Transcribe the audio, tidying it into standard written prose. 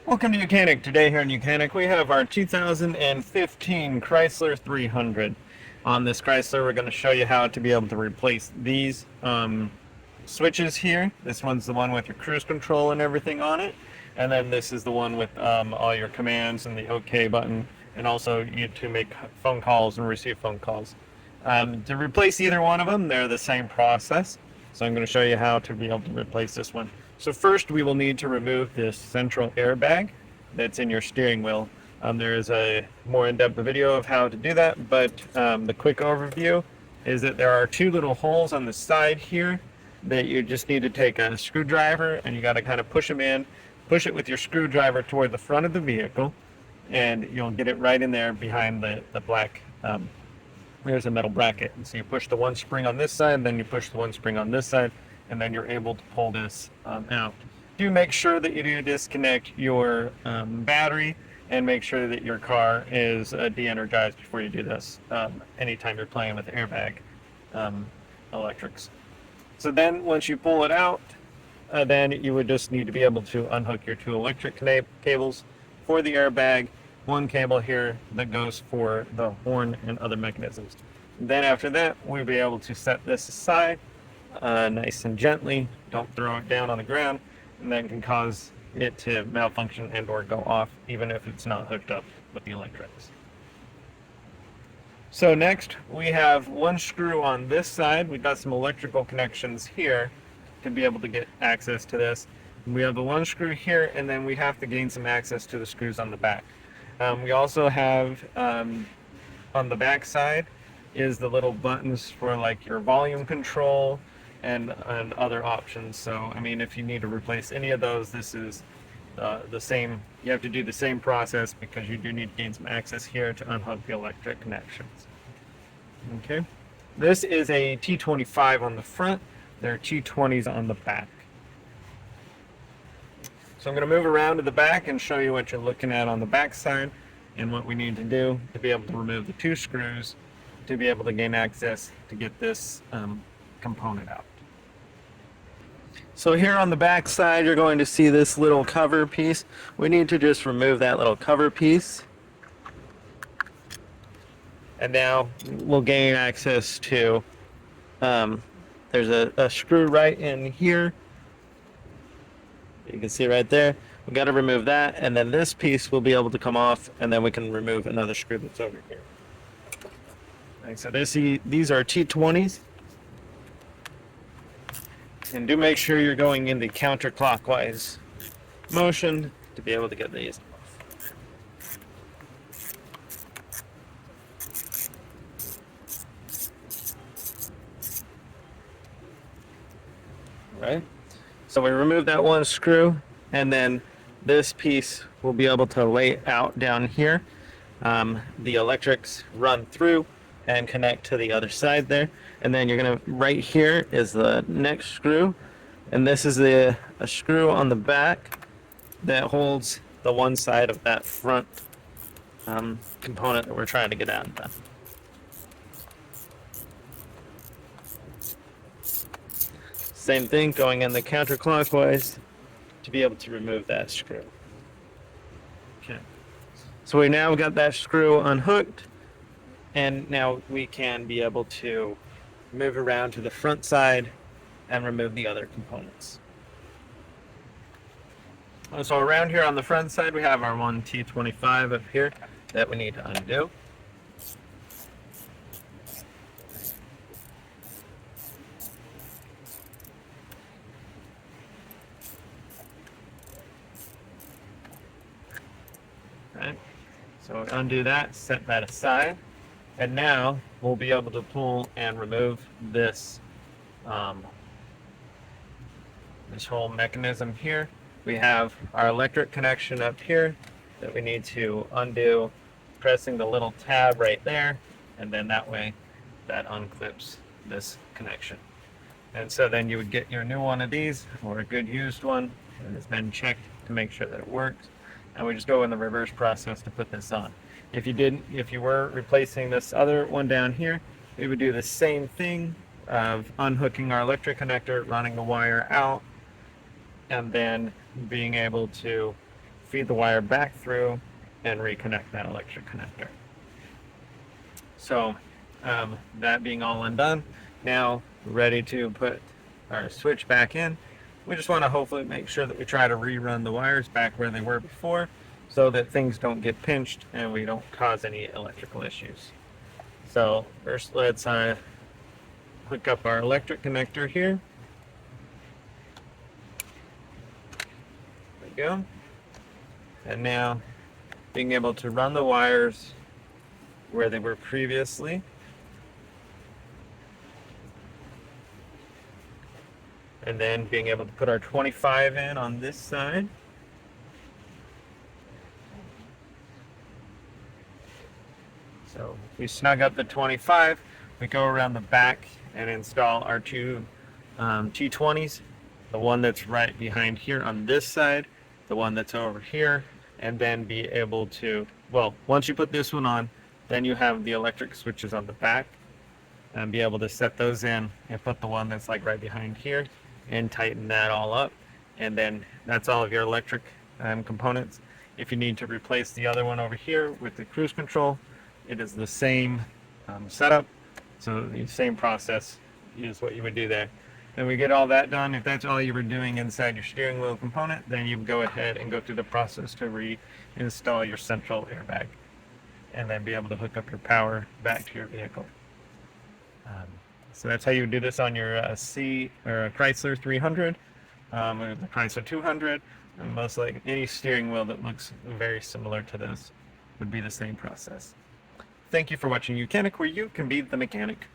Welcome to Mechanic. Today here in Mechanic we have our 2015 Chrysler 300. On this Chrysler we're going to show you how to be able to replace these switches here. This one's the one with your cruise control and everything on it. And then this is the one with all your commands and the OK button, and also you to make phone calls and receive phone calls. To replace either one of them, they're the same process. So I'm going to show you how to be able to replace this one. So first we will need to remove this central airbag that's in your steering wheel. There is a more in-depth video of how to do that, but the quick overview is that there are two little holes on the side here that you just need to take a screwdriver and you got to kind of push them in, push it with your screwdriver toward the front of the vehicle, and you'll get it right in there behind the black there's a metal bracket. And so you push the one spring on this side, then you push the one spring on this side, and then you're able to pull this out. Do make sure that you do disconnect your battery and make sure that your car is de-energized before you do this anytime you're playing with airbag electrics. So then once you pull it out, then you would just need to be able to unhook your two electric cables for the airbag, one cable here that goes for the horn and other mechanisms. Then after that, we'll be able to set this aside nice and gently. Don't throw it down on the ground, and that can cause it to malfunction and or go off even if it's not hooked up with the electrics. So next we have one screw on this side. We've got some electrical connections here to be able to get access to this. We have the one screw here, and then we have to gain some access to the screws on the back. We also have on the back side is the little buttons for like your volume control and other options. So I mean, if you need to replace any of those, this is the same. You have to do the same process because you do need to gain some access here to unhook the electric connections. Okay, this is a T25 on the front. There are T20s on the back. So I'm going to move around to the back and show you what you're looking at on the back side and what we need to do to be able to remove the two screws to be able to gain access to get this component out. So here on the back side, you're going to see this little cover piece. We need to just remove that little cover piece. And now we'll gain access to, there's a screw right in here. You can see right there. We've got to remove that, and then this piece will be able to come off, and then we can remove another screw that's over here. Right, so these are T20s. And do make sure you're going in the counterclockwise motion to be able to get these off. All right. So we remove that one screw, and then this piece will be able to lay out down here. The electrics run through and connect to the other side there. And then you're gonna, right here is the next screw. And this is a screw on the back that holds the one side of that front component that we're trying to get out of that. Same thing, going in the counterclockwise to be able to remove that screw. Okay. So we now got that screw unhooked, and now we can be able to move around to the front side and remove the other components. So around here on the front side, we have our one T25 up here that we need to undo. Right. So undo that, set that aside, and now we'll be able to pull and remove this this whole mechanism here. We have our electric connection up here that we need to undo, pressing the little tab right there, and then that way that unclips this connection. And so then you would get your new one of these, or a good used one that has been checked to make sure that it works. And we just go in the reverse process to put this on. If you were replacing this other one down here, we would do the same thing of unhooking our electric connector, running the wire out, and then being able to feed the wire back through, and reconnect that electric connector. So that being all undone, now we're ready to put our switch back in. We just want to hopefully make sure that we try to rerun the wires back where they were before so that things don't get pinched and we don't cause any electrical issues. So first let's hook up our electric connector here. There we go. And now being able to run the wires where they were previously. And then being able to put our 25 in on this side. So we snug up the 25, we go around the back and install our two T20s, the one that's right behind here on this side, the one that's over here, and then be able to, well, once you put this one on, then you have the electric switches on the back, and be able to set those in and put the one that's like right behind here and tighten that all up. And then that's all of your electric components. If you need to replace the other one over here with the cruise control, it is the same setup. So the same process is what you would do there. Then we get all that done. If that's all you were doing inside your steering wheel component, then you go ahead and go through the process to reinstall your central airbag and then be able to hook up your power back to your vehicle. So that's how you do this on your Chrysler 300, or the Chrysler 200, and most like any steering wheel that looks very similar to this would be the same process. Thank you for watching Mechanic, where you can be the mechanic.